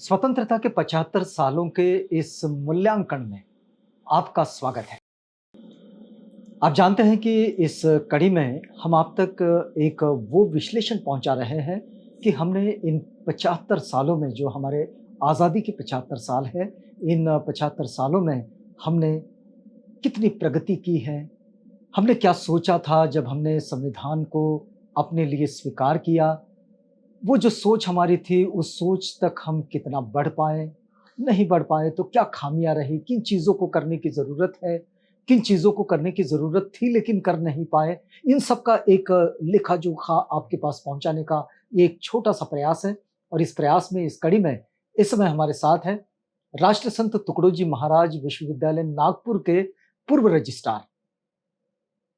स्वतंत्रता के 75 सालों के इस मूल्यांकन में आपका स्वागत है। आप जानते हैं कि इस कड़ी में हम आप तक एक वो विश्लेषण पहुंचा रहे हैं कि हमने इन 75 सालों में जो हमारे आज़ादी के 75 साल है, इन 75 सालों में हमने कितनी प्रगति की है, हमने क्या सोचा था जब हमने संविधान को अपने लिए स्वीकार किया, वो जो सोच हमारी थी, उस सोच तक हम कितना बढ़ पाए, नहीं बढ़ पाए तो क्या खामियाँ रही, किन चीज़ों को करने की ज़रूरत है, किन चीज़ों को करने की ज़रूरत थी लेकिन कर नहीं पाए। इन सब का एक लेखा-जोखा आपके पास पहुँचाने का ये एक छोटा-सा प्रयास है और इस प्रयास में, इस कड़ी में इस समय हमारे साथ हैं राष्ट्रसंत तुकडोजी महाराज विश्वविद्यालय नागपुर के पूर्व रजिस्ट्रार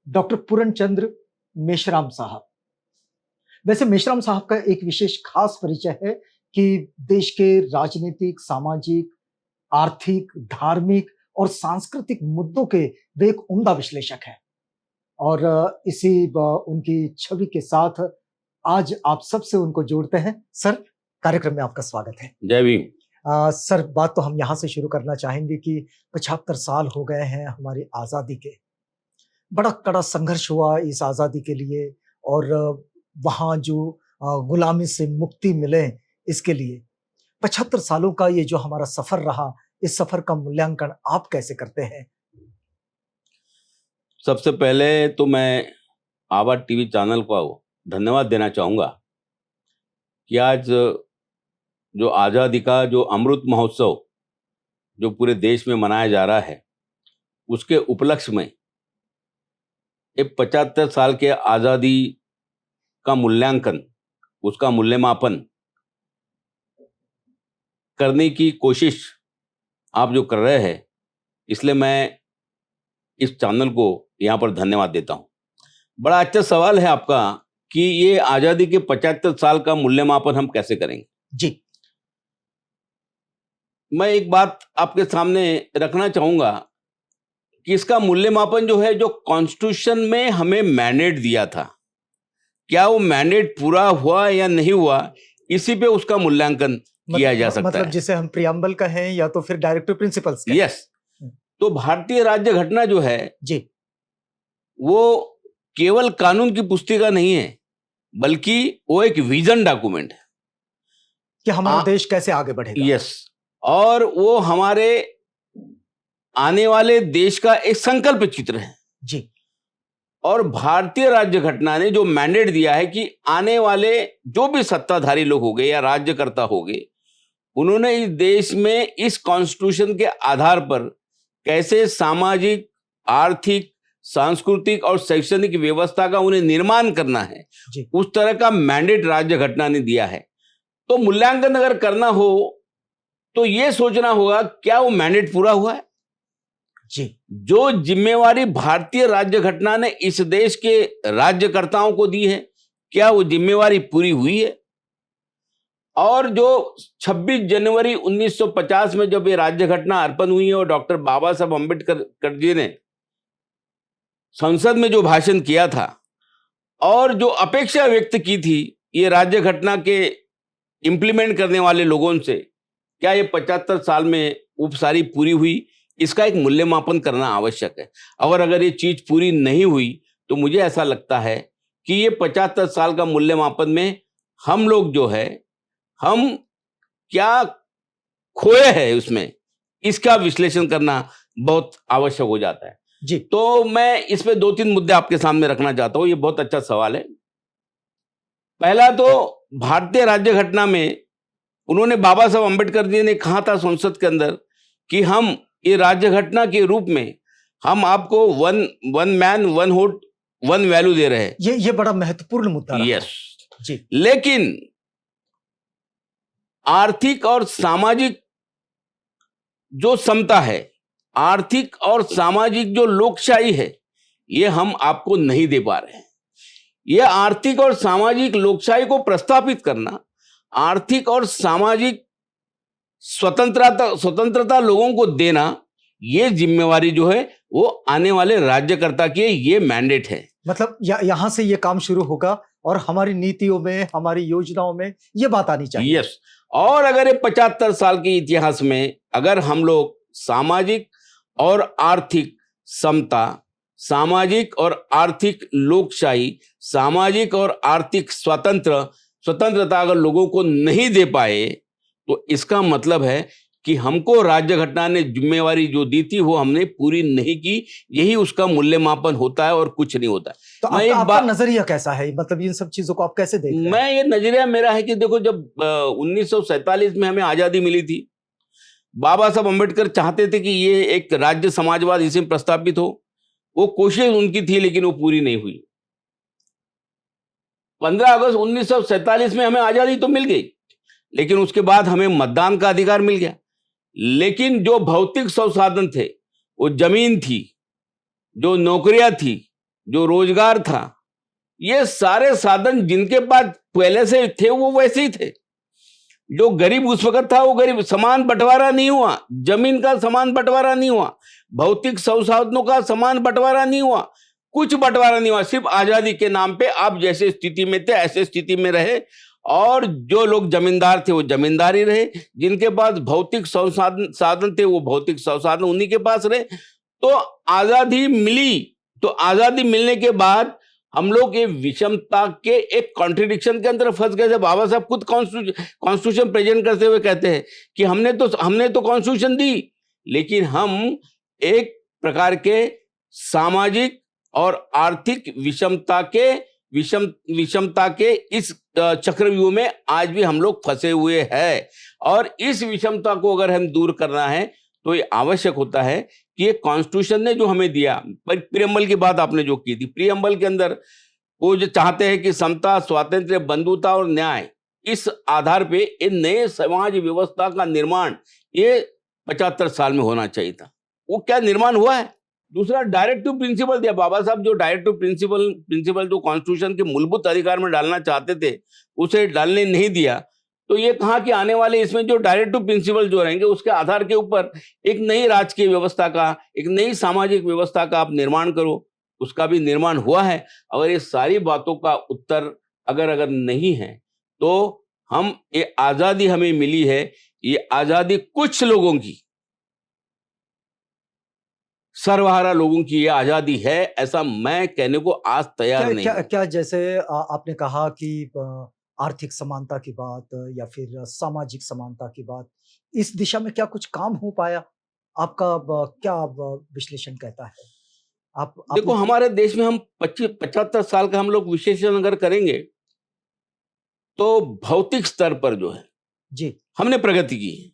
डॉक्टर पूर्णचंद्र मेश्राम साहब। वैसे मेश्राम साहब का एक विशेष खास परिचय है कि देश के राजनीतिक, सामाजिक, आर्थिक, धार्मिक और सांस्कृतिक मुद्दों के वे एक उम्दा विश्लेषक हैं और उनकी छवि के साथ आज आप सबसे उनको जोड़ते हैं। सर, कार्यक्रम में आपका स्वागत है। जय भीम। सर, बात तो हम यहाँ से शुरू करना चाहेंगे कि 75 साल हो गए हैं हमारी आज़ादी के। बड़ा कड़ा संघर्ष हुआ इस आज़ादी के लिए और वहाँ जो गुलामी से मुक्ति मिले इसके लिए 75 सालों का ये जो हमारा सफर रहा, इस सफर का मूल्यांकन आप कैसे करते हैं? सबसे पहले तो मैं आवाज टीवी चैनल को धन्यवाद देना चाहूँगा कि आज जो आज़ादी का जो अमृत महोत्सव जो पूरे देश में मनाया जा रहा है, उसके उपलक्ष्य में एक 75 साल के आज़ादी का मूल्यांकन, उसका मूल्यमापन करने की कोशिश आप जो कर रहे हैं, इसलिए मैं इस चैनल को यहाँ पर धन्यवाद देता हूँ। बड़ा अच्छा सवाल है आपका कि ये आज़ादी के 75 साल का मूल्यमापन हम कैसे करेंगे। जी, मैं एक बात आपके सामने रखना चाहूँगा कि इसका मूल्यमापन जो है, जो कॉन्स्टिट्यूशन में हमें मैंडेट दिया था, क्या वो मैंडेट पूरा हुआ या नहीं हुआ, इसी पे उसका मूल्यांकन किया जा सकता मतलब है। जिसे हम प्रियम्बल कहें या तो फिर डायरेक्टिव प्रिंसिपल्स कहें। यस। तो भारतीय राज्य घटना जो है जी, वो केवल कानून की पुस्तिका नहीं है, बल्कि वो एक विजन डॉक्यूमेंट है कि हमारा देश कैसे आगे बढ़ेगा। यस। और वो हमारे आने वाले देश का एक संकल्प चित्र है। जी, और भारतीय राज्य घटना ने जो मैंडेट दिया है कि आने वाले जो भी सत्ताधारी लोग हो गए या राज्यकर्ता हो गए, उन्होंने इस देश में इस कॉन्स्टिट्यूशन के आधार पर कैसे सामाजिक, आर्थिक, सांस्कृतिक और शैक्षणिक व्यवस्था का उन्हें निर्माण करना है, उस तरह का मैंडेट राज्य घटना ने दिया है। तो मूल्यांकन अगर करना हो तो यह सोचना होगा, क्या वो मैंडेट पूरा हुआ है? जी, जो जिम्मेवारी भारतीय राज्य घटना ने इस देश के राज्यकर्ताओं को दी है, क्या वो जिम्मेवारी पूरी हुई है? और जो 26 जनवरी 1950 में जब ये राज्य घटना अर्पण हुई है और डॉक्टर बाबा साहब अम्बेडकर जी ने संसद में जो भाषण किया था और जो अपेक्षा व्यक्त की थी ये राज्य घटना के इंप्लीमेंट करने वाले लोगों से, क्या ये 75 साल में उपसारी पूरी हुई, इसका एक मूल्यमापन करना आवश्यक है। अगर ये चीज पूरी नहीं हुई तो मुझे ऐसा लगता है कि ये 75 साल का मूल्यमापन में हम लोग जो है, हम क्या खोए हैं उसमें, इसका विश्लेषण करना बहुत आवश्यक हो जाता है। जी, तो मैं इस पे 2-3 मुद्दे आपके सामने रखना चाहता हूं। ये बहुत अच्छा सवाल है। पहला तो भारतीय राज्य घटना में उन्होंने, बाबा साहब अम्बेडकर जी ने कहा था संसद के अंदर कि हम ये राज्य घटना के रूप में हम आपको one man one vote one value दे रहे हैं। ये बड़ा महत्वपूर्ण मुद्दा रहा। यस जी, लेकिन आर्थिक और सामाजिक जो समता है, आर्थिक और सामाजिक जो लोकशाही है, ये हम आपको नहीं दे पा रहे हैं। ये आर्थिक और सामाजिक लोकशाही को प्रस्थापित करना, आर्थिक और सामाजिक स्वतंत्रता लोगों को देना, ये जिम्मेवारी जो है वो आने वाले राज्यकर्ता की, ये मैंडेट है। मतलब यहाँ से ये काम शुरू होगा और हमारी नीतियों में, हमारी योजनाओं में ये बात आनी चाहिए। यस। और अगर ये 75 साल के इतिहास में अगर हम लोग सामाजिक और आर्थिक समता, सामाजिक और आर्थिक लोकशाही, सामाजिक और आर्थिक स्वतंत्रता अगर लोगों को नहीं दे पाए, तो इसका मतलब है कि हमको राज्य घटना ने जिम्मेवारी जो दी थी वो हमने पूरी नहीं की। यही उसका मूल्यमापन होता है और कुछ नहीं होता है। तो मैं एक आपका बात नजरिया कैसा है, मतलब इन सब चीजों को आप कैसे देख रहे हैं? मैं ये नजरिया मेरा है कि देखो, जब 1947 में हमें आजादी मिली थी, बाबा साहब अम्बेडकर चाहते थे कि ये एक राज्य समाजवाद इसमें प्रस्तावित हो। वो कोशिश उनकी थी लेकिन वो पूरी नहीं हुई। 15 अगस्त 1947 में हमें आजादी तो मिल गई, लेकिन उसके बाद हमें मतदान का अधिकार मिल गया। लेकिन जो भौतिक संसाधन थे, वो जमीन थी, जो नौकरियां थी, जो रोजगार था, ये सारे साधन जिनके पास पहले से थे वो वैसे ही थे। जो गरीब उस वक्त था वो गरीब, समान बंटवारा नहीं हुआ, जमीन का समान बंटवारा नहीं हुआ, भौतिक संसाधनों का समान बंटवारा नहीं हुआ, कुछ बंटवारा नहीं हुआ। सिर्फ आजादी के नाम पे आप जैसे स्थिति में थे ऐसे स्थिति में रहे, और जो लोग जमींदार थे वो जमींदार ही रहे, जिनके पास भौतिक साधन थे वो भौतिक संसाधन उन्हीं के पास रहे। तो आजादी मिली, तो आजादी मिलने के बाद हम लोग ये विषमता के एक कॉन्ट्रडिक्शन के अंदर फंस गए थे। बाबा साहब खुद कॉन्स्टिट्यूशन प्रेजेंट करते हुए कहते हैं कि हमने तो कॉन्स्टिट्यूशन दी, लेकिन हम एक प्रकार के सामाजिक और आर्थिक विषमता के इस चक्रव्यूह में आज भी हम लोग फंसे हुए हैं। और इस विषमता को अगर हम दूर करना है तो ये आवश्यक होता है कि ये कॉन्स्टिट्यूशन ने जो हमें दिया, प्रियम्बल की बात आपने जो की थी, प्रियम्बल के अंदर वो जो चाहते हैं कि समता, स्वातंत्र्य, बंधुता और न्याय, इस आधार पे एक नए समाज व्यवस्था का निर्माण ये 75 साल में होना चाहिए था। वो क्या निर्माण हुआ है? दूसरा, डायरेक्टिव प्रिंसिपल दिया बाबा साहब, जो डायरेक्टिव प्रिंसिपल जो कॉन्स्टिट्यूशन के मूलभूत अधिकार में डालना चाहते थे उसे डालने नहीं दिया। तो ये कहा कि आने वाले इसमें जो डायरेक्टिव प्रिंसिपल जो रहेंगे उसके आधार के ऊपर एक नई राजकीय व्यवस्था का, एक नई सामाजिक व्यवस्था का आप निर्माण करो। उसका भी निर्माण हुआ है। अगर ये सारी बातों का उत्तर अगर नहीं है तो हम ये आजादी हमें मिली है, ये आजादी कुछ लोगों की, सर्वहारा लोगों की ये आजादी है, ऐसा मैं कहने को आज तैयार नहीं हूं। क्या जैसे आपने कहा कि आर्थिक समानता की बात या फिर सामाजिक समानता की बात, इस दिशा में क्या कुछ काम हो पाया? आपका क्या विश्लेषण कहता है? देखो, हमारे देश में हम 75 साल का हम लोग विश्लेषण अगर करेंगे तो भौतिक स्तर पर जो है जी, हमने प्रगति की है।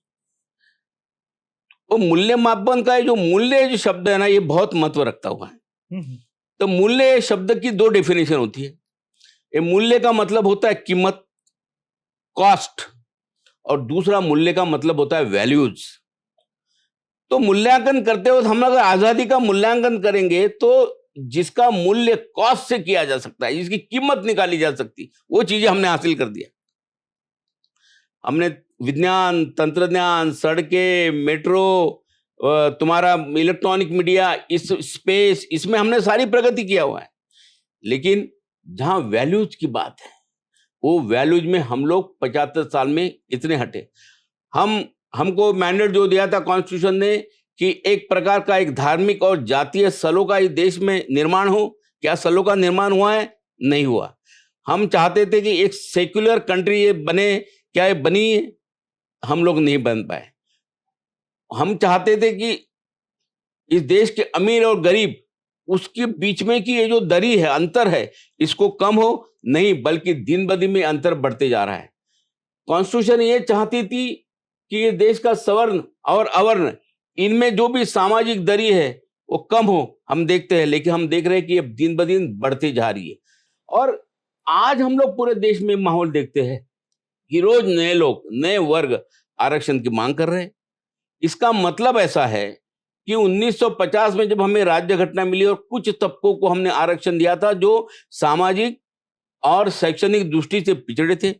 वो मूल्य मापन का जो मूल्य जो शब्द है ना, ये बहुत महत्व रखता हुआ है। हम्म, तो मूल्य शब्द की दो डेफिनेशन होती है। ये मूल्य का मतलब होता है कीमत, कॉस्ट, और दूसरा मूल्य का मतलब होता है वैल्यूज। तो मूल्यांकन करते वक्त हम अगर आजादी का मूल्यांकन करेंगे तो जिसका मूल्य कॉस्ट से किया जा सकता है, जिसकी कीमत निकाली जा सकती, वो चीजें हमने हासिल कर दिया। हमने विज्ञान, तंत्रज्ञान, सड़कें, मेट्रो, तुम्हारा इलेक्ट्रॉनिक मीडिया, इस स्पेस, इसमें हमने सारी प्रगति किया हुआ है। लेकिन जहां वैल्यूज की बात है, वो वैल्यूज में हम लोग 75 साल में इतने हटे। हमको मैंडेट जो दिया था कॉन्स्टिट्यूशन ने कि एक प्रकार का एक धार्मिक और जातीय सलों का इस देश में निर्माण हो। क्या सलों का निर्माण हुआ है? नहीं हुआ। हम चाहते थे कि एक सेक्युलर कंट्री ये बने, क्या ये बनी है? हम लोग नहीं बन पाए। हम चाहते थे कि इस देश के अमीर और गरीब, उसके बीच में की ये जो दरी है, अंतर है, इसको कम हो, नहीं बल्कि दिन ब दिन में अंतर बढ़ते जा रहा है। कॉन्स्टिट्यूशन ये चाहती थी कि ये देश का सवर्ण और अवर्ण, इनमें जो भी सामाजिक दरी है वो कम हो, हम देखते हैं। लेकिन हम देख रहे हैं कि ये दिन ब दिन बढ़ती जा रही है। और आज हम लोग पूरे देश में माहौल देखते हैं कि रोज नए लोग, नए वर्ग आरक्षण की मांग कर रहे हैं। इसका मतलब ऐसा है कि 1950 में जब हमें राज्य घटना मिली और कुछ तबकों को हमने आरक्षण दिया था जो सामाजिक और शैक्षणिक दृष्टि से पिछड़े थे,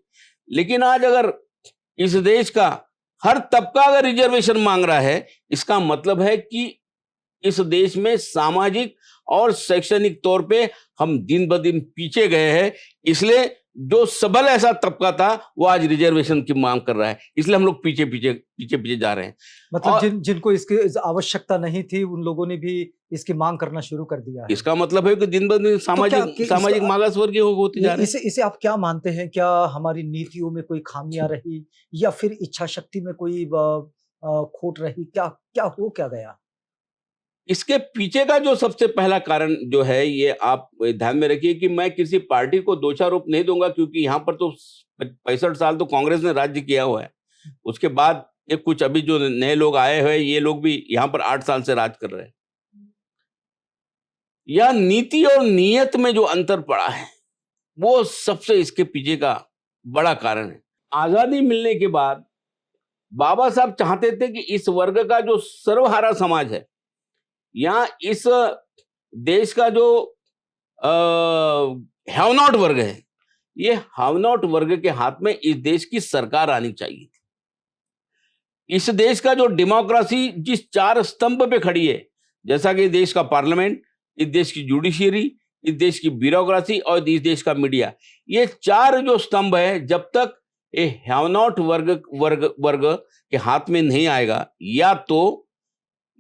लेकिन आज अगर इस देश का हर तबका अगर रिजर्वेशन मांग रहा है, इसका मतलब है कि इस देश में सामाजिक और शैक्षणिक तौर पे हम दिन ब दिन पीछे गए हैं। इसलिए जो सबल ऐसा तबका था वो आज रिजर्वेशन की मांग कर रहा है, इसलिए हम लोग पीछे पीछे पीछे पीछे जा रहे हैं। मतलब और जिनको इसकी आवश्यकता नहीं थी उन लोगों ने भी इसकी मांग करना शुरू कर दिया है। इसका मतलब है कि दिन ब दिन तो क्या कि सामाजिक मागासवर्गीय होते जा रहे हैं। इसे इसे आप क्या मानते हैं? क्या हमारी नीतियों में कोई खामियां रही या फिर इच्छा शक्ति में कोई खोट रही? क्या क्या हो क्या गया? इसके पीछे का जो सबसे पहला कारण जो है, ये आप ध्यान में रखिए कि मैं किसी पार्टी को दोषारोप नहीं दूंगा, क्योंकि यहाँ पर तो 65 साल तो कांग्रेस ने राज्य किया हुआ है। उसके बाद ये कुछ अभी जो नए लोग आए हुए, ये लोग भी यहाँ पर 8 साल से राज कर रहे हैं। या नीति और नीयत में जो अंतर पड़ा है, वो सबसे इसके पीछे का बड़ा कारण है। आजादी मिलने के बाद बाबा साहब चाहते थे कि इस वर्ग का जो सर्वहारा समाज है, या इस देश का जो हैव नॉट वर्ग है, ये हैव नॉट वर्ग के हाथ में इस देश की सरकार आनी चाहिए। इस देश का जो डेमोक्रेसी जिस 4 स्तंभ पे खड़ी है, जैसा कि देश का पार्लियामेंट, इस देश की जुडिशियरी, इस देश की ब्यूरोक्रेसी और इस देश का मीडिया, ये 4 जो स्तंभ है, जब तक ये हैव नॉट वर्ग के हाथ में नहीं आएगा, या तो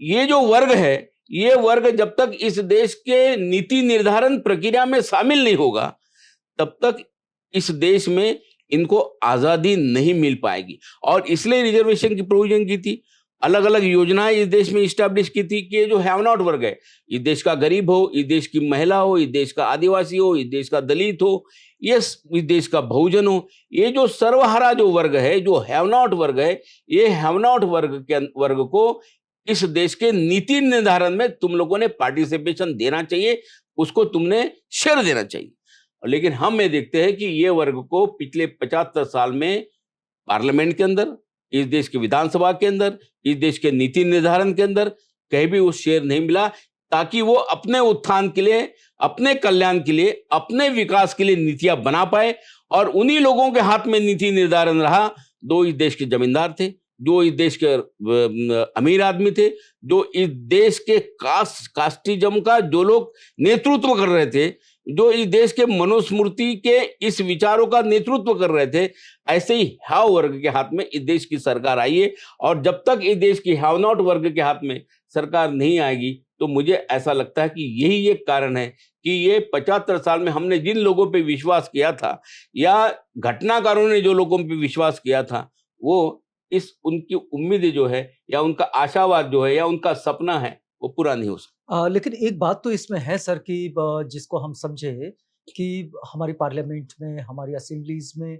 ये जो वर्ग है, ये वर्ग जब तक इस देश के नीति निर्धारण प्रक्रिया में शामिल नहीं होगा, तब तक इस देश में इनको आजादी नहीं मिल पाएगी। और इसलिए रिजर्वेशन की प्रोविजन की थी, अलग अलग योजनाएं इस देश में इस्टेब्लिश की थी कि जो हैव नॉट वर्ग है, इस देश का गरीब हो, इस देश की महिला हो, इस देश का आदिवासी हो, इस देश का दलित हो, इस देश का बहुजन हो, ये जो सर्वहारा जो वर्ग है, जो हैव नॉट वर्ग है, ये हैव नॉट वर्ग को इस देश के नीति निर्धारण में तुम लोगों ने पार्टिसिपेशन देना चाहिए, उसको तुमने शेयर देना चाहिए। लेकिन हम ये देखते हैं कि ये वर्ग को पिछले 75 साल में पार्लियामेंट के अंदर, इस देश की विधानसभा के अंदर, इस देश के नीति निर्धारण के अंदर कहीं भी उस शेयर नहीं मिला, ताकि वो अपने उत्थान के लिए, अपने कल्याण के लिए, अपने विकास के लिए नीतियां बना पाए। और उन्हीं लोगों के हाथ में नीति निर्धारण रहा, दो इस देश के जमींदार थे, जो इस देश के अमीर आदमी थे, जो इस देश के कास्टिज्म का जो लोग नेतृत्व कर रहे थे, जो इस देश के मनुस्मृति के इस विचारों का नेतृत्व कर रहे थे। ऐसे ही हैव वर्ग के हाथ में इस देश की सरकार आई है, और जब तक इस देश की हैव नॉट वर्ग के हाथ में सरकार नहीं आएगी, तो मुझे ऐसा लगता है कि यही एक कारण है कि ये 75 साल में हमने जिन लोगों पे विश्वास किया था, या घटनाकारों ने जो लोगों पे विश्वास किया था, वो इस उनकी उम्मीदें जो है, या उनका आशावाद जो है, या उनका सपना है, वो पूरा नहीं हो सकता। लेकिन एक बात तो इसमें है सर कि जिसको हम समझे कि हमारी पार्लियामेंट में, हमारी असेंबलीज में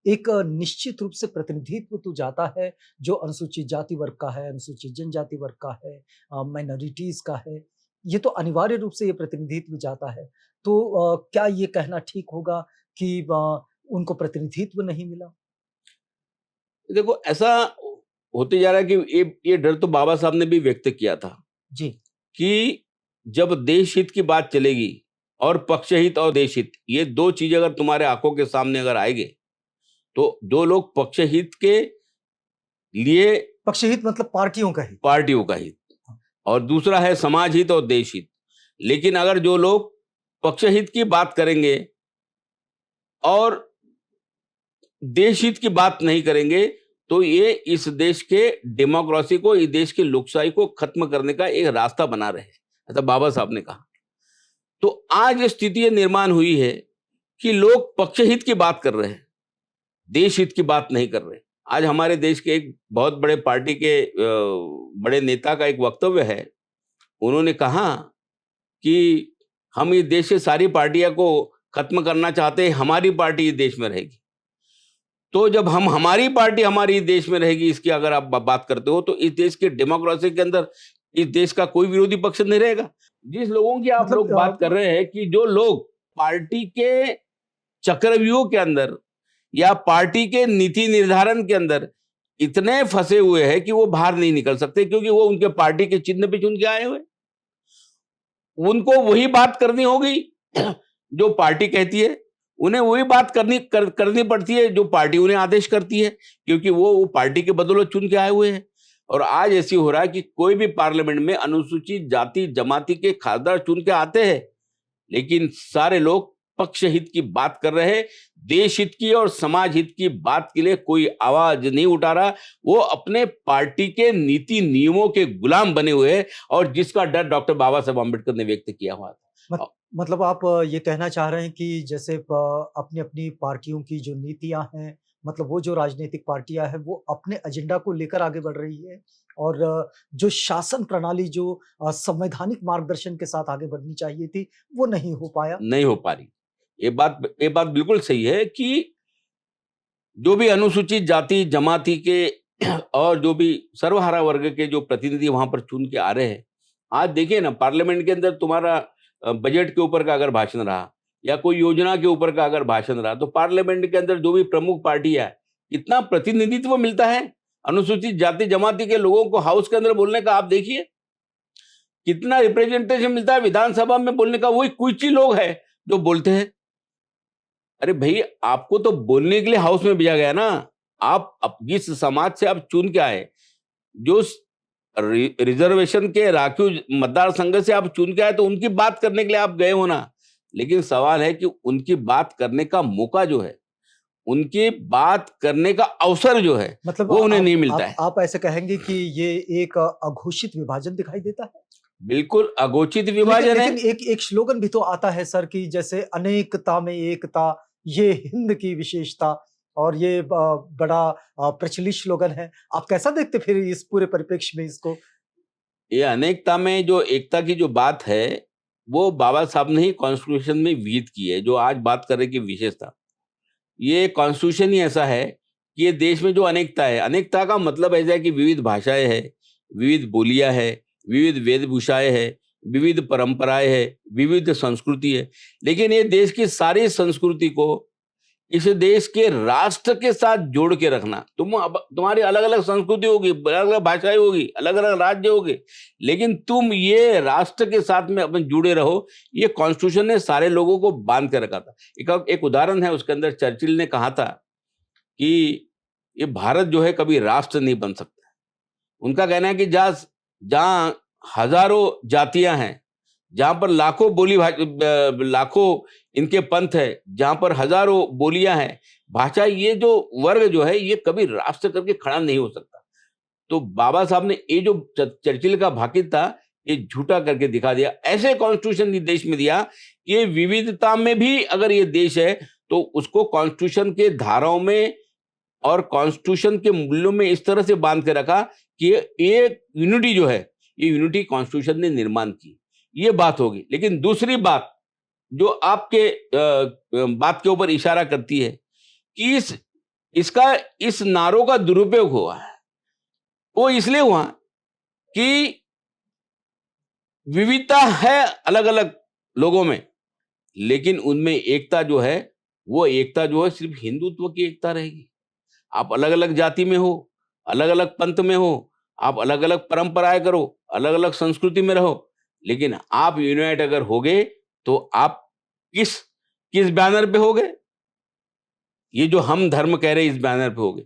एक निश्चित रूप से प्रतिनिधित्व तो जाता है जो अनुसूचित जाति वर्ग का है, अनुसूचित जनजाति वर्ग का है, माइनॉरिटीज का है। ये तो अनिवार्य रूप से ये प्रतिनिधित्व जाता है। तो क्या ये कहना ठीक होगा कि उनको प्रतिनिधित्व नहीं मिला? देखो, ऐसा होते जा रहा है कि ये डर तो बाबा साहब ने भी व्यक्त किया था जी। कि जब देश हित की बात चलेगी, और पक्ष हित और देश हित, ये दो चीजें अगर तुम्हारे आंखों के सामने अगर आएंगे, तो जो लोग पक्ष हित के लिए, पक्ष हित मतलब पार्टियों का हित, पार्टियों का हित, और दूसरा है समाज हित और देश हित। लेकिन अगर जो लोग पक्ष हित की बात करेंगे और देश हित की बात नहीं करेंगे, तो ये इस देश के डेमोक्रेसी को, इस देश की लोकशाही को खत्म करने का एक रास्ता बना रहे, ऐसा बाबा साहब ने कहा। तो आज स्थिति ये निर्माण हुई है कि लोग पक्ष हित की बात कर रहे हैं, देश हित की बात नहीं कर रहे। आज हमारे देश के एक बहुत बड़े पार्टी के बड़े नेता का एक वक्तव्य है, उन्होंने कहा कि हम इस देश से सारी पार्टियां को खत्म करना चाहते हैं, हमारी पार्टी इस देश में रहेगी। तो जब हम हमारी पार्टी हमारी देश में रहेगी, इसकी अगर आप बात करते हो, तो इस देश के डेमोक्रेसी के अंदर इस देश का कोई विरोधी पक्ष नहीं रहेगा। जिस लोगों की आप मतलब लोग बात कर रहे हैं कि जो लोग पार्टी के चक्रव्यूह के अंदर या पार्टी के नीति निर्धारण के अंदर इतने फंसे हुए हैं कि वो बाहर नहीं निकल सकते, क्योंकि वो उनके पार्टी के चिन्ह पे चुन के आए हुए, उनको वही बात करनी होगी जो पार्टी कहती है, उन्हें वही बात करनी पड़ती है जो पार्टी उन्हें आदेश करती है, क्योंकि वो पार्टी के बदौलत चुन के आए हुए हैं। और आज ऐसी हो रहा है कि कोई भी पार्लियामेंट में अनुसूचित जाति जमाती के खासदार चुन के आते हैं, लेकिन सारे लोग पक्ष हित की बात कर रहे हैं, देश हित की और समाज हित की बात के लिए कोई आवाज नहीं उठा रहा। वो अपने पार्टी के नीति नियमों के गुलाम बने हुए हैं, और जिसका डर डॉक्टर बाबा साहब अम्बेडकर ने व्यक्त किया हुआ था। मत, मतलब आप ये कहना चाह रहे हैं कि जैसे अपनी अपनी पार्टियों की जो नीतियां हैं, मतलब वो जो राजनीतिक पार्टियां हैं वो अपने एजेंडा को लेकर आगे बढ़ रही है, और जो शासन प्रणाली जो संवैधानिक मार्गदर्शन के साथ आगे बढ़नी चाहिए थी वो नहीं हो पाया। नहीं हो पा रही। ये बात बिल्कुल सही है कि जो भी अनुसूचित जाति जमाती के और जो भी सर्वहारा वर्ग के जो प्रतिनिधि वहां पर चुन के आ रहे हैं, आज देखिए ना, पार्लियामेंट के अंदर तुम्हारा बजट के ऊपर का अगर भाषण रहा या कोई योजना के ऊपर का अगर भाषण रहा, तो पार्लियामेंट के अंदर जो भी प्रमुख पार्टियां है, कितना प्रतिनिधित्व मिलता है अनुसूचित जाति जमाती के लोगों को हाउस के अंदर बोलने का। आप देखिए कितना रिप्रेजेंटेशन मिलता है विधानसभा में बोलने का। वही कुछ ही लोग हैं जो बोलते हैं। अरे भाई, आपको तो बोलने के लिए हाउस में भेजा गया ना। आप जिस समाज से आप चुन के आए, जो रिजर्वेशन के राखीव मतदार संघ से आप चुन के आए, तो उनकी बात करने के लिए आप गए हो ना। लेकिन सवाल है कि उनकी बात करने का मौका जो है, उनकी बात करने का अवसर जो है, मतलब वो उन्हें नहीं मिलता है। आप ऐसे कहेंगे कि ये एक अघोषित विभाजन दिखाई देता है। बिल्कुल अघोषित विभाजन है। लेकिन एक एक स्लोगन भी तो आता है सर कि जैसे अनेकता में एकता, ये हिंद की विशेषता, और ये बड़ा प्रचलित स्लोगन है। आप कैसा देखते फिर इस पूरे परिप्रेक्ष्य में इसको? ये अनेकता में जो एकता की जो बात है, वो बाबा साहब ने ही कॉन्स्टिट्यूशन में विहित की है। जो आज बात कर रहे की विशेषता, ये कॉन्स्टिट्यूशन ही ऐसा है कि ये देश में जो अनेकता है, अनेकता का मतलब ऐसा है कि विविध भाषाएं हैं, विविध बोलियां हैं, विविध वेशभूषाएं हैं, विविध परंपराएं हैं, विविध संस्कृति है। लेकिन ये देश की सारी संस्कृति को इस देश के राष्ट्र के साथ जोड़ के रखना। तुम्हारी अलग अलग संस्कृति होगी, अलग अलग भाषाएं होगी, अलग अलग राज्य होंगे, लेकिन तुम ये राष्ट्र के साथ में अपन जुड़े रहो। ये कॉन्स्टिट्यूशन ने सारे लोगों को बांध के रखा था। एक उदाहरण है, उसके अंदर चर्चिल ने कहा था कि ये भारत जो है कभी राष्ट्र नहीं बन सकता। उनका कहना है कि जहां हजारों जातियां हैं, जहां पर लाखों इनके पंथ है, जहां पर हजारों बोलियां हैं, भाषा, ये जो वर्ग जो है, ये कभी राष्ट्र करके खड़ा नहीं हो सकता। तो बाबा साहब ने ये जो चर्चिल का भाकित था, ये झूठा करके दिखा दिया। ऐसे कॉन्स्टिट्यूशन देश में दिया कि ये विविधता में भी अगर ये देश है, तो उसको कॉन्स्टिट्यूशन के धाराओं में और कॉन्स्टिट्यूशन के मूल्यों में इस तरह से बांध के रखा कि ये यूनिटी जो है, ये यूनिटी कॉन्स्टिट्यूशन ने निर्माण की। ये बात होगी। लेकिन दूसरी बात जो आपके बात के ऊपर इशारा करती है कि इस नारों का दुरुपयोग हुआ है, वो इसलिए हुआ कि विविधता है अलग अलग लोगों में, लेकिन उनमें एकता जो है, वो एकता जो है सिर्फ हिंदुत्व की एकता रहेगी। आप अलग अलग जाति में हो, अलग अलग पंथ में हो, आप अलग अलग परंपराएं करो, अलग अलग संस्कृति में रहो, लेकिन आप यूनाइट अगर होगे, तो आप किस किस बैनर पे होगे? ये जो हम धर्म कह रहे हैं, इस बैनर पे होगे।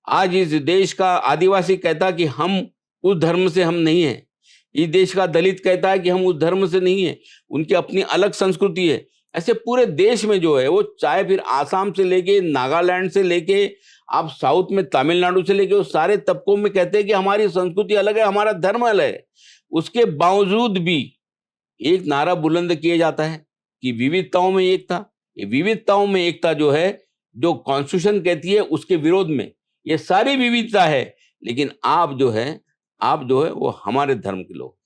आज इस देश का आदिवासी कहता कि हम उस धर्म से हम नहीं है। इस देश का दलित कहता है कि हम उस धर्म से नहीं है। उनकी अपनी अलग संस्कृति है। ऐसे पूरे देश में जो है, वो चाहे फिर आसाम से लेके नागालैंड से लेके आप साउथ में तमिलनाडु से लेके, वो सारे तबकों में कहते हैं कि हमारी संस्कृति अलग है, हमारा धर्म अलग है। उसके बावजूद भी एक नारा बुलंद किया जाता है कि विविधताओं में एकता। ये विविधताओं में एकता जो है, जो कॉन्स्टिट्यूशन कहती है, उसके विरोध में ये सारी विविधता है। लेकिन आप जो है वो हमारे धर्म के लोग,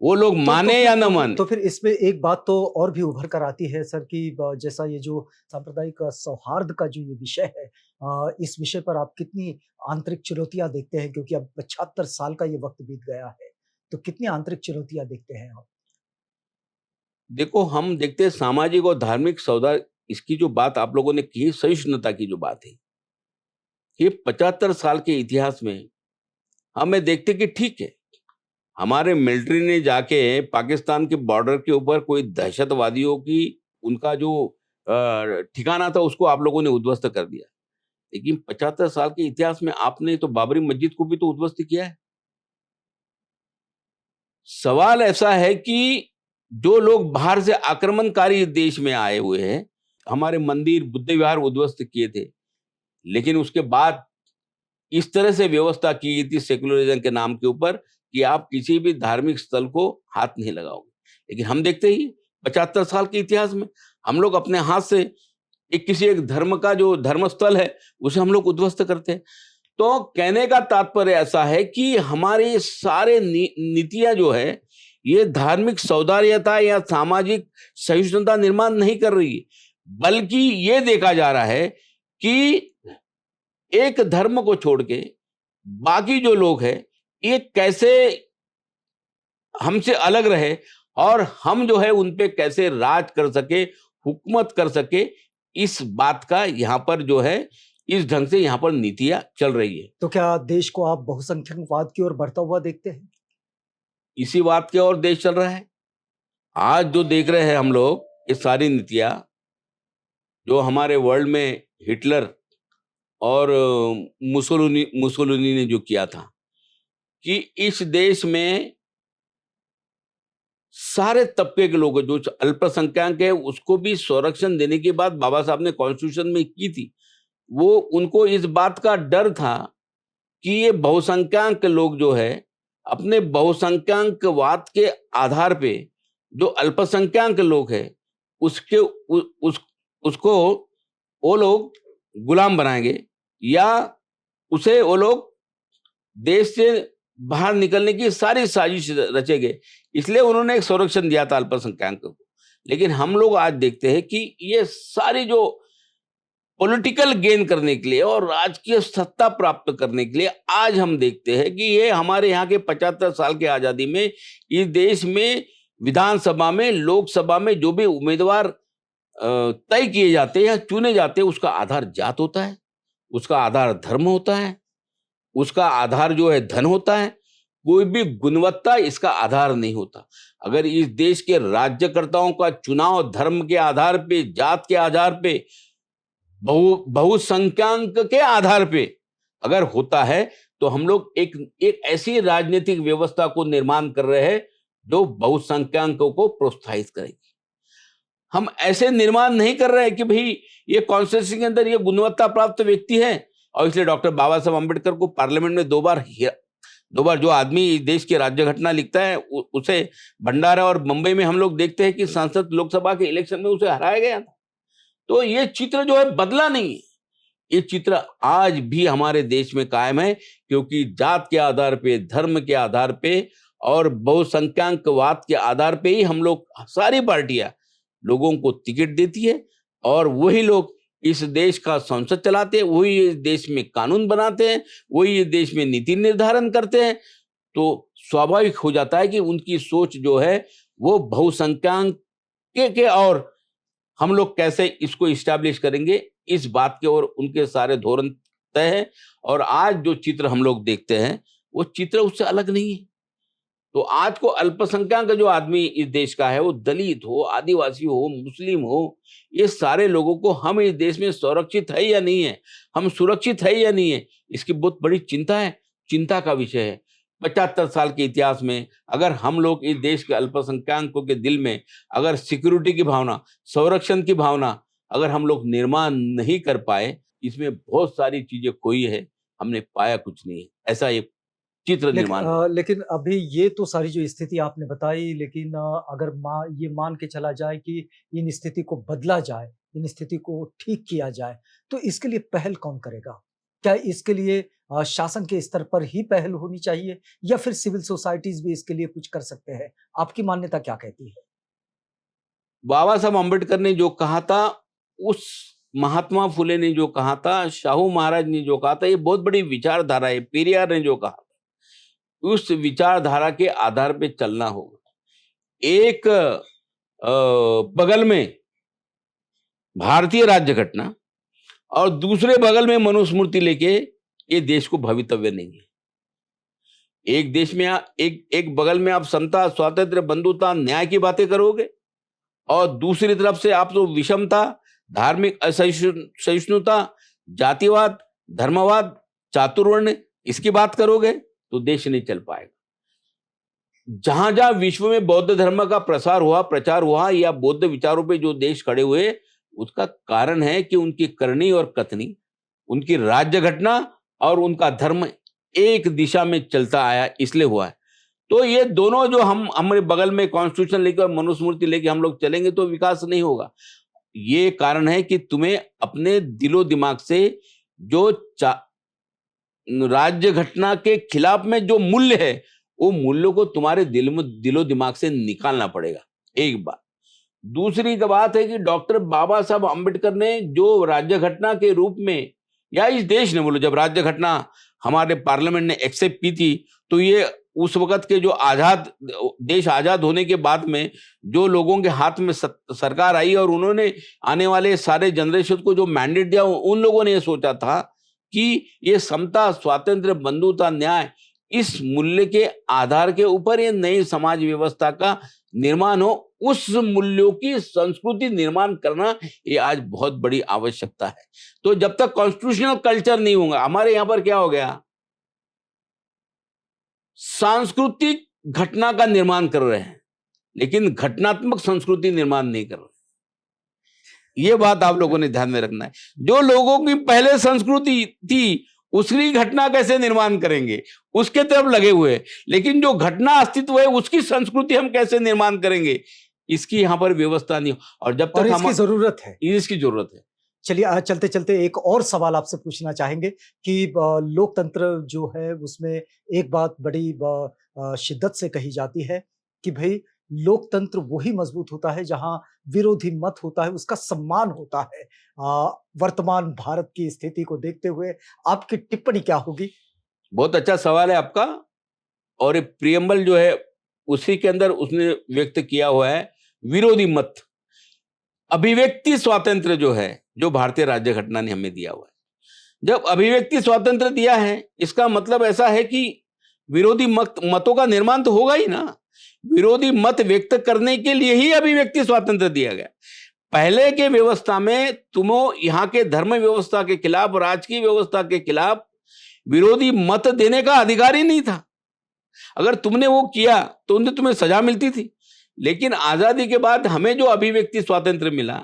वो लोग माने या न माने। तो फिर इसमें एक बात तो और भी उभर कर आती है सर कि जैसा ये जो सांप्रदायिक सौहार्द का जो ये विषय है, इस विषय पर आप कितनी आंतरिक चुनौतियां देखते हैं, क्योंकि अब 75 साल का ये वक्त बीत गया है, तो कितनी आंतरिक चुनौतियां देखते हैं आप? देखो, हम देखते हैं सामाजिक और धार्मिक सौदा, इसकी जो बात आप लोगों ने की, सहिष्णुता की जो बात है, ये 75 साल के इतिहास में हमें देखते कि ठीक है, हमारे मिलिट्री ने जाके पाकिस्तान के बॉर्डर के ऊपर कोई दहशतवादियों की, उनका जो ठिकाना था, उसको आप लोगों ने उद्ध्वस्त कर दिया। लेकिन 75 साल के इतिहास में आपने तो बाबरी मस्जिद को भी तो उद्ध्वस्त किया है। सवाल ऐसा है कि जो लोग बाहर से आक्रमणकारी देश में आए हुए हैं, हमारे मंदिर, बुद्ध विहार उद्ध्वस्त किए थे, लेकिन उसके बाद इस तरह से व्यवस्था की गई थी सेकुलरिज्म के नाम के ऊपर कि आप किसी भी धार्मिक स्थल को हाथ नहीं लगाओगे। लेकिन हम देखते ही 75 साल के इतिहास में हम लोग अपने हाथ से किसी एक धर्म का जो धर्मस्थल है उसे हम लोग उद्ध्वस्त करते हैं। तो कहने का तात्पर्य ऐसा है कि हमारे सारे नीतियां जो है ये धार्मिक सौहार्दता या सामाजिक सहिष्णुता निर्माण नहीं कर रही है, बल्कि ये देखा जा रहा है कि एक धर्म को छोड़ के बाकी जो लोग हैं ये कैसे हमसे अलग रहे और हम जो है उन पे कैसे राज कर सके, हुकूमत कर सके, इस बात का यहाँ पर जो है इस ढंग से यहाँ पर नीतियां चल रही है। तो क्या देश को आप बहुसंख्यकवाद की ओर बढ़ता हुआ देखते हैं? इसी बात के और देश चल रहा है। आज जो देख रहे हैं हम लोग ये सारी नीतियां जो हमारे वर्ल्ड में हिटलर और मुसोलिनी ने जो किया था कि इस देश में सारे तबके के लोग जो अल्पसंख्यक है उसको भी संरक्षण देने की बात बाबा साहब ने कॉन्स्टिट्यूशन में की थी। वो उनको इस बात का डर था कि ये बहुसंख्यक लोग जो है अपने बहुसंख्यकवाद के आधार पे जो अल्पसंख्यक लोग हैं उसके उसको वो लोग गुलाम बनाएंगे या उसे वो लोग देश से बाहर निकलने की सारी साजिश रचेंगे। इसलिए उन्होंने एक संरक्षण दिया था अल्पसंख्यकों को। लेकिन हम लोग आज देखते हैं कि ये सारी जो पॉलिटिकल गेन करने के लिए और राजकीय सत्ता प्राप्त करने के लिए आज हम देखते हैं कि ये हमारे यहाँ के 75 साल की आजादी में इस देश में विधानसभा में, लोकसभा में जो भी उम्मीदवार तय किए जाते हैं या चुने जाते हैं उसका आधार जात होता है, उसका आधार धर्म होता है, उसका आधार जो है धन होता है। कोई भी गुणवत्ता इसका आधार नहीं होता। अगर इस देश के राज्यकर्ताओं का चुनाव धर्म के आधार पे, जात के आधार पे, बहुसंख्यक के आधार पे अगर होता है तो हम लोग एक ऐसी राजनीतिक व्यवस्था को निर्माण कर रहे हैं जो बहुसंख्यकों को प्रोत्साहित करेगी। हम ऐसे निर्माण नहीं कर रहे हैं कि भाई ये कॉन्स्टिट्यूशन के अंदर ये गुणवत्ता प्राप्त व्यक्ति है और इसलिए डॉक्टर बाबा साहब अम्बेडकर को पार्लियामेंट में दो बार जो आदमी देश की राज्य घटना लिखता है उसे भंडारा और मुंबई में हम लोग देखते हैं कि संसद लोकसभा के इलेक्शन में उसे हराया गया था। तो ये चित्र जो है बदला नहीं है, ये चित्र आज भी हमारे देश में कायम है क्योंकि जात के आधार पे, धर्म के आधार पे और बहुसंख्यकवाद के आधार पे ही हम लोग सारी पार्टियां लोगों को टिकट देती है और वही लोग इस देश का संसद चलाते हैं, वही इस देश में कानून बनाते हैं, वही इस देश में नीति निर्धारण करते हैं। तो स्वाभाविक हो जाता है कि उनकी सोच जो है वो बहुसंख्यक के और हम लोग कैसे इसको इस्टेब्लिश करेंगे इस बात के और उनके सारे धोरण तय है। और आज जो चित्र हम लोग देखते हैं वो चित्र उससे अलग नहीं है। तो आज को अल्पसंख्यक जो आदमी इस देश का है वो दलित हो, आदिवासी हो, मुस्लिम हो, ये सारे लोगों को हम इस देश में सुरक्षित है या नहीं है, हम सुरक्षित है या नहीं है, इसकी बहुत बड़ी चिंता है, चिंता का विषय है। 75 साल के इतिहास में अगर हम लोग इस देश के अल्पसंख्यकों के दिल में अगर सिक्योरिटी की भावना, संरक्षण की भावना अगर हम लोग निर्माण नहीं कर पाए, इसमें बहुत सारी चीजें खोई है, हमने पाया कुछ नहीं है। ऐसा एक चित्र निर्माण। लेकिन अभी ये तो सारी जो स्थिति आपने बताई, लेकिन अगर ये मान के चला जाए कि इन स्थिति को बदला जाए, इन स्थिति को ठीक किया जाए, तो इसके लिए पहल कौन करेगा? क्या इसके लिए शासन के स्तर पर ही पहल होनी चाहिए या फिर सिविल सोसाइटीज भी इसके लिए कुछ कर सकते हैं? आपकी मान्यता क्या कहती है? बाबा साहब अम्बेडकर ने जो कहा था, उस महात्मा फुले ने जो कहा था, शाहू महाराज ने जो कहा था, ये बहुत बड़ी विचारधारा है। पेरियार ने जो कहा, उस विचारधारा के आधार पे चलना होगा। एक बगल में भारतीय राज्य घटना और दूसरे बगल में मनुस्मृति लेके ये देश को भवितव्य नहीं है। एक देश में एक बगल में आप समता, स्वातंत्र्य, बंधुता, न्याय की बातें करोगे और दूसरी तरफ से आप तो विषमता, धार्मिक असहिष्णुता, जातिवाद, धर्मवाद, चातुर्वर्ण, इसकी बात करोगे तो देश नहीं चल पाएगा। जहां जहां विश्व में बौद्ध धर्म का प्रसार हुआ, प्रचार हुआ, या बौद्ध विचारों पे जो देश खड़े हुए, उसका कारण है कि उनकी करनी और कथनी, उनकी राज्य घटना और उनका धर्म एक दिशा में चलता आया, इसलिए हुआ है। तो ये दोनों जो हम हमारे बगल में कॉन्स्टिट्यूशन लेकर और मनुस्मृति लेके हम लोग चलेंगे तो विकास नहीं होगा। ये कारण है कि तुम्हें अपने दिलो दिमाग से जो राज्य घटना के खिलाफ में जो मूल्य है, वो मूल्यों को तुम्हारे दिलो दिमाग से निकालना पड़ेगा, एक बात। दूसरी बात है कि डॉक्टर बाबा साहब अम्बेडकर ने जो राज्य घटना के रूप में, या इस देश ने बोलो, जब राज्य घटना हमारे पार्लियामेंट ने एक्सेप्ट की थी, तो ये उस वक्त के जो देश आजाद होने के बाद में जो लोगों के हाथ में सरकार आई और उन्होंने आने वाले सारे जनरेशन को जो मैंडेट दिया, उन लोगों ने ये सोचा था कि ये समता, स्वातंत्र्य, बंधुता, न्याय, इस मूल्य के आधार के ऊपर ये नई समाज व्यवस्था का निर्माण हो। उस मूल्यों की संस्कृति निर्माण करना ये आज बहुत बड़ी आवश्यकता है। तो जब तक कॉन्स्टिट्यूशनल कल्चर नहीं होगा, हमारे यहां पर क्या हो गया, सांस्कृतिक घटना का निर्माण कर रहे हैं लेकिन घटनात्मक संस्कृति निर्माण नहीं कर रहे। ये बात आप लोगों ने ध्यान में रखना है। जो लोगों की पहले संस्कृति थी उसकी घटना कैसे निर्माण करेंगे, उसके तरफ लगे हुए, लेकिन जो घटना अस्तित्व है उसकी संस्कृति हम कैसे निर्माण करेंगे, इसकी यहां पर व्यवस्था नहीं हो। और जब तक इसकी जरूरत है, इसकी जरूरत है। चलिए चलते चलते एक और सवाल आपसे पूछना चाहेंगे कि लोकतंत्र जो है उसमें एक बात बड़ी शिद्दत से कही जाती है कि भाई लोकतंत्र वही मजबूत होता है जहां विरोधी मत होता है, उसका सम्मान होता है। वर्तमान भारत की स्थिति को देखते हुए आपकी टिप्पणी क्या होगी? बहुत अच्छा सवाल है आपका। और प्रियम्बल जो है उसी के अंदर उसने व्यक्त किया हुआ है विरोधी मत, अभिव्यक्ति स्वातंत्र जो है, जो भारतीय राज्य घटना ने हमें दिया हुआ है। जब अभिव्यक्ति स्वातंत्र दिया है, इसका मतलब ऐसा है कि विरोधी मतों का निर्माण तो होगा ही ना। विरोधी मत व्यक्त करने के लिए ही अभिव्यक्ति स्वातंत्र दिया गया। पहले के व्यवस्था में तुम्हें यहाँ के धर्म व्यवस्था के खिलाफ, राजकीय व्यवस्था के खिलाफ विरोधी मत देने का अधिकार ही नहीं था। अगर तुमने वो किया तो उनसे तुम्हें सजा मिलती थी। लेकिन आजादी के बाद हमें जो अभिव्यक्ति स्वातंत्र मिला,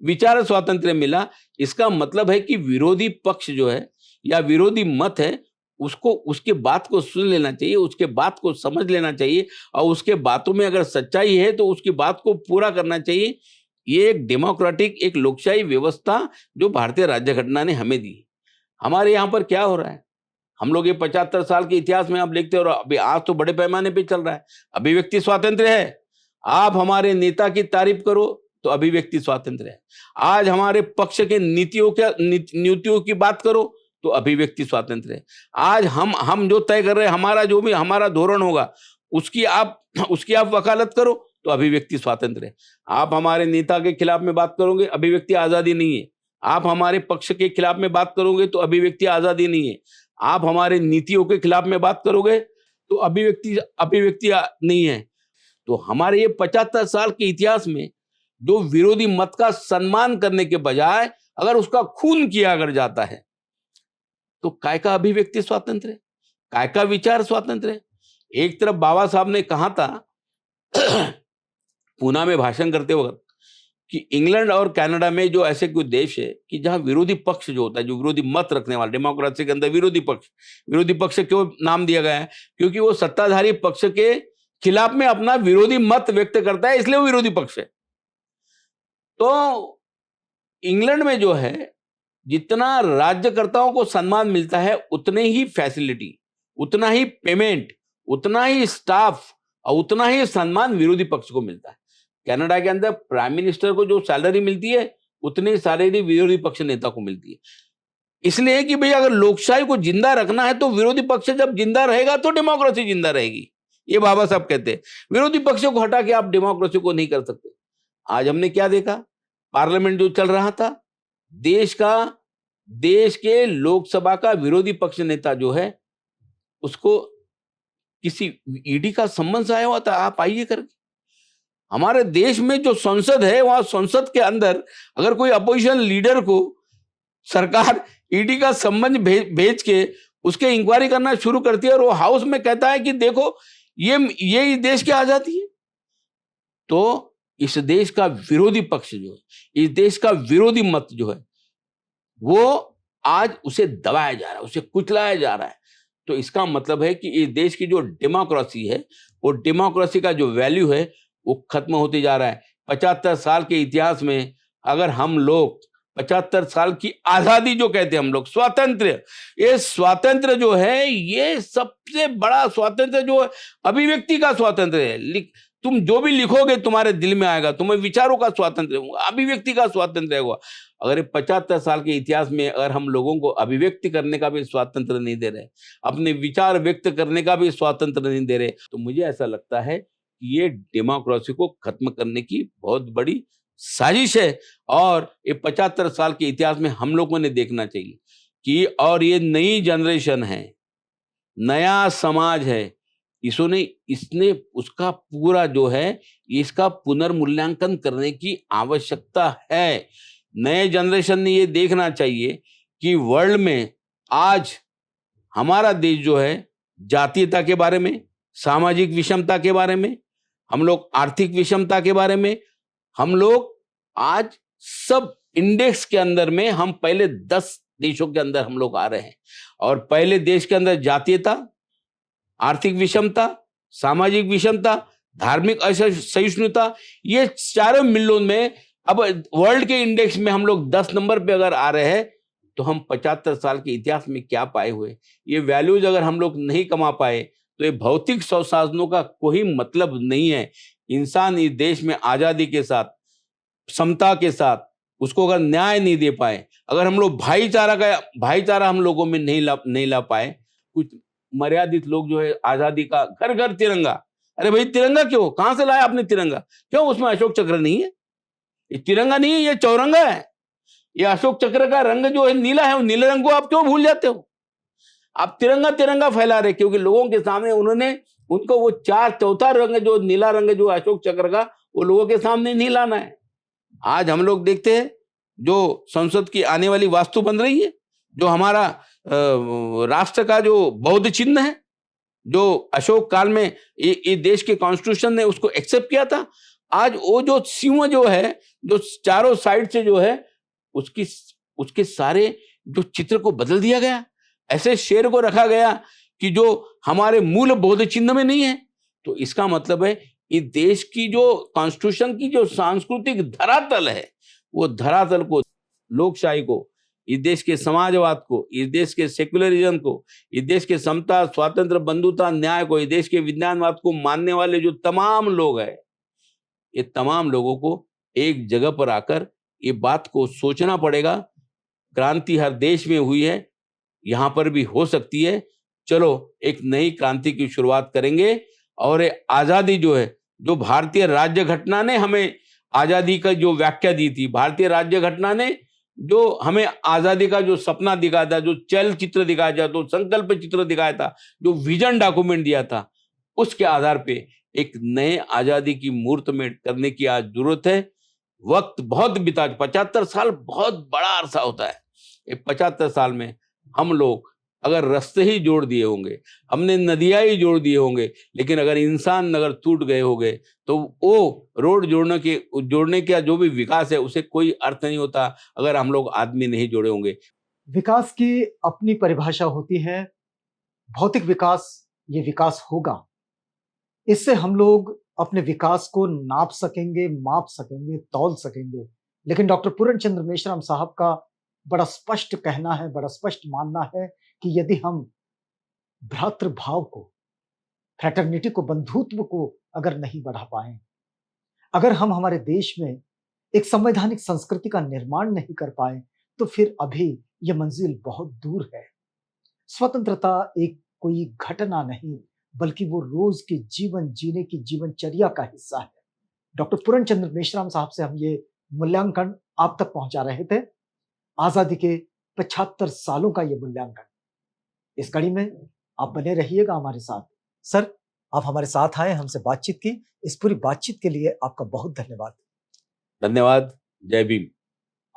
विचार स्वातंत्र मिला, इसका मतलब है कि विरोधी पक्ष जो है या विरोधी मत है, उसको उसके बात को सुन लेना चाहिए, उसके बात को समझ लेना चाहिए, और उसके बातों में अगर सच्चाई है तो उसकी बात को पूरा करना चाहिए। ये एक डेमोक्रेटिक, एक लोकशाही व्यवस्था जो भारतीय राज्य घटना ने हमें दी। हमारे यहाँ पर क्या हो रहा है, हम लोग ये 75 साल के इतिहास में आप देखते हो, और अभी आज तो बड़े पैमाने पे चल रहा है। अभिव्यक्ति स्वातंत्र है, आप हमारे नेता की तारीफ करो तो अभिव्यक्ति स्वातंत्र है। आज हमारे पक्ष के नीतियों की बात करो तो अभिव्यक्ति स्वातंत्र है। आज हम जो तय कर रहे हैं, हमारा जो भी हमारा धोरण होगा, उसकी आप वकालत करो तो अभिव्यक्ति स्वातंत्र है। आप हमारे नेता के खिलाफ में बात करोगे, अभिव्यक्ति आजादी नहीं है। आप हमारे पक्ष के खिलाफ में बात करोगे तो अभिव्यक्ति आजादी नहीं है। आप हमारे नीतियों के खिलाफ में बात करोगे तो अभिव्यक्ति नहीं है। तो हमारे ये 75 साल के इतिहास में जो विरोधी मत का सम्मान करने के बजाय अगर उसका खून किया अगर जाता है, तो काय का अभिव्यक्ति स्वातंत्र है, काय का विचार स्वातंत्र है। एक तरफ बाबा साहब ने कहा था पूना में भाषण करते वक्त कि इंग्लैंड और कनाडा में जो ऐसे कोई देश है कि जहां विरोधी पक्ष जो होता है, जो विरोधी मत रखने वाला, डेमोक्रेसी के अंदर विरोधी पक्ष क्यों नाम दिया गया है, क्योंकि वो सत्ताधारी पक्ष के खिलाफ में अपना विरोधी मत व्यक्त करता है, इसलिए वो विरोधी पक्ष है। तो इंग्लैंड में जो है, जितना राज्यकर्ताओं को सम्मान मिलता है, उतने ही फैसिलिटी, उतना ही पेमेंट, उतना ही स्टाफ और उतना ही सम्मान विरोधी पक्ष को मिलता है। कनाडा के अंदर प्राइम मिनिस्टर को जो सैलरी मिलती है, उतनी सैलरी विरोधी पक्ष नेता को मिलती है। इसलिए कि भाई अगर लोकशाही को जिंदा रखना है तो विरोधी पक्ष जब जिंदा रहेगा तो डेमोक्रेसी जिंदा रहेगी। ये बाबा साहब कहते हैं। विरोधी पक्षों को हटा के आप डेमोक्रेसी को नहीं कर सकते। आज हमने क्या देखा, पार्लियामेंट जो चल रहा था, देश के लोकसभा का विरोधी पक्ष नेता जो है, उसको किसी ईडी का सम्मन आया हुआ था, आप आइए करके। हमारे देश में जो संसद है, वहां संसद के अंदर अगर कोई अपोजिशन लीडर को सरकार ईडी का संबंध भेज के उसके इंक्वायरी करना शुरू करती है और वो हाउस में कहता है कि देखो ये इस देश की आजादी है। तो इस देश का विरोधी पक्ष जो है, इस देश का विरोधी मत जो है, वो आज उसे दबाया जा रहा है, उसे कुचलाया जा रहा है। तो इसका मतलब है कि इस देश की जो डेमोक्रेसी है, वो डेमोक्रेसी का जो वैल्यू है वो खत्म होते जा रहा है। 75 साल के इतिहास में अगर हम लोग 75 साल की आजादी जो कहते हैं हम लोग, स्वातंत्र्य, ये स्वातंत्र्य जो है ये सबसे बड़ा स्वातंत्र्य जो है अभिव्यक्ति का स्वातंत्र्य है। तुम जो भी लिखोगे तुम्हारे दिल में आएगा, तुम्हें विचारों का स्वातंत्र्य होगा, अभिव्यक्ति का स्वातंत्र्य होगा। अगर 75 साल के इतिहास में अगर हम लोगों को अभिव्यक्ति करने का भी स्वातंत्र्य नहीं दे रहे, अपने विचार व्यक्त करने का भी स्वातंत्र्य नहीं दे रहे, तो मुझे ऐसा लगता है कि ये डेमोक्रेसी को खत्म करने की बहुत बड़ी साजिश है। और ये 75 साल के इतिहास में हम लोगों ने देखना चाहिए कि और ये नई जनरेशन है, नया समाज है, इसने उसका पूरा जो है इसका पुनर्मूल्यांकन करने की आवश्यकता है। नए जनरेशन ने ये देखना चाहिए कि वर्ल्ड में आज हमारा देश जो है जातीयता के बारे में, सामाजिक विषमता के बारे में, हम लोग आर्थिक विषमता के बारे में, हम लोग आज सब इंडेक्स के अंदर में हम पहले 10 देशों के अंदर हम लोग आ रहे हैं। और पहले देश के अंदर जातीयता, आर्थिक विषमता, सामाजिक विषमता, धार्मिक असहिष्णुता, ये चारों मिलों में अब वर्ल्ड के इंडेक्स में हम लोग 10 नंबर पे अगर आ रहे हैं, तो हम 75 साल के इतिहास में क्या पाए हुए, ये वैल्यूज अगर हम लोग नहीं कमा पाए तो ये भौतिक संसाधनों का कोई मतलब नहीं है। इंसान इस देश में आजादी के साथ, समता के साथ, उसको अगर न्याय नहीं दे पाए, अगर हम लोग भाईचारा हम लोगों में नहीं ला पाए, कुछ मर्यादित लोग जो है आजादी का घर घर तिरंगा, अरे भाई तिरंगा क्यों, कहां से लाया आपने तिरंगा, क्यों उसमें अशोक चक्र नहीं है? ये तिरंगा नहीं है, ये चौरंगा है। ये अशोक चक्र का रंग जो है नीला है, वो नीले रंग को आप क्यों भूल जाते हो? आप तिरंगा तिरंगा फैला रहे, क्योंकि लोगों के सामने उनको वो चौथा रंग जो नीला रंग जो अशोक चक्र का, वो लोगों के सामने नहीं लाना है। आज हम लोग देखते हैं जो संसद की आने वाली वास्तु बन रही है, जो हमारा राष्ट्र का जो बौद्ध चिन्ह है, जो अशोक काल में ये देश के कॉन्स्टिट्यूशन ने उसको एक्सेप्ट किया था, आज वो जो सिंह जो है, जो चारों साइड से जो है उसके सारे जो चित्र को बदल दिया गया, ऐसे शेर को रखा गया कि जो हमारे मूल बौद्ध चिन्ह में नहीं है। तो इसका मतलब है इस देश की जो कॉन्स्टिट्यूशन की जो सांस्कृतिक धरातल है, वो धरातल को, लोकशाही को, इस देश के समाजवाद को, इस देश के सेक्युलरिज्म को, इस देश के समता, स्वातंत्र, बंधुता, न्याय को, इस देश के विज्ञानवाद को मानने वाले जो तमाम लोग हैं, ये तमाम लोगों को एक जगह पर आकर ये बात को सोचना पड़ेगा। क्रांति हर देश में हुई है, यहां पर भी हो सकती है। चलो एक नई क्रांति की शुरुआत करेंगे। और ये आजादी जो है, जो भारतीय राज्य घटना ने हमें आजादी का जो व्याख्या दी थी, भारतीय राज्य घटना ने जो हमें आजादी का जो सपना दिखाया था, जो चलचित्र दिखाया था, जो संकल्प चित्र दिखाया था, जो विजन डॉक्यूमेंट दिया था, उसके आधार पे एक नए आजादी की मूर्त में करने की आज जरूरत है। वक्त बहुत बीता, 75 साल बहुत बड़ा अरसा होता है। ये 75 साल में हम लोग अगर रास्ते ही जोड़ दिए होंगे, हमने नदियां ही जोड़ दिए होंगे, लेकिन अगर इंसान अगर टूट गए होंगे तो वो रोड जोड़ने का जो भी विकास है उसे कोई अर्थ नहीं होता अगर हम लोग आदमी नहीं जोड़े होंगे। विकास की अपनी परिभाषा होती है। भौतिक विकास, ये विकास होगा, इससे हम लोग अपने विकास को नाप सकेंगे, माप सकेंगे, तौल सकेंगे। लेकिन डॉक्टर पूर्ण चंद्र मेश्राम साहब का बड़ा स्पष्ट कहना है, बड़ा स्पष्ट मानना है कि यदि हम भ्रातृभाव को, फ्रेटर्निटी को, बंधुत्व को अगर नहीं बढ़ा पाए, अगर हम हमारे देश में एक संवैधानिक संस्कृति का निर्माण नहीं कर पाए, तो फिर अभी यह मंजिल बहुत दूर है। स्वतंत्रता एक कोई घटना नहीं, बल्कि वो रोज के जीवन जीने की जीवनचर्या का हिस्सा है। डॉक्टर पूर्ण चंद्र मेश्राम साहब से हम ये मूल्यांकन आप तक पहुंचा रहे थे, आजादी के 75 सालों का ये मूल्यांकन। इस कड़ी में आप बने रहिएगा हमारे साथ। सर, आप हमारे साथ आए, हमसे बातचीत की, इस पूरी बातचीत के लिए आपका बहुत धन्यवाद। धन्यवाद। जय भीम।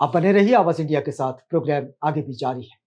आप बने रहिए आवाज इंडिया के साथ, प्रोग्राम आगे भी जारी है।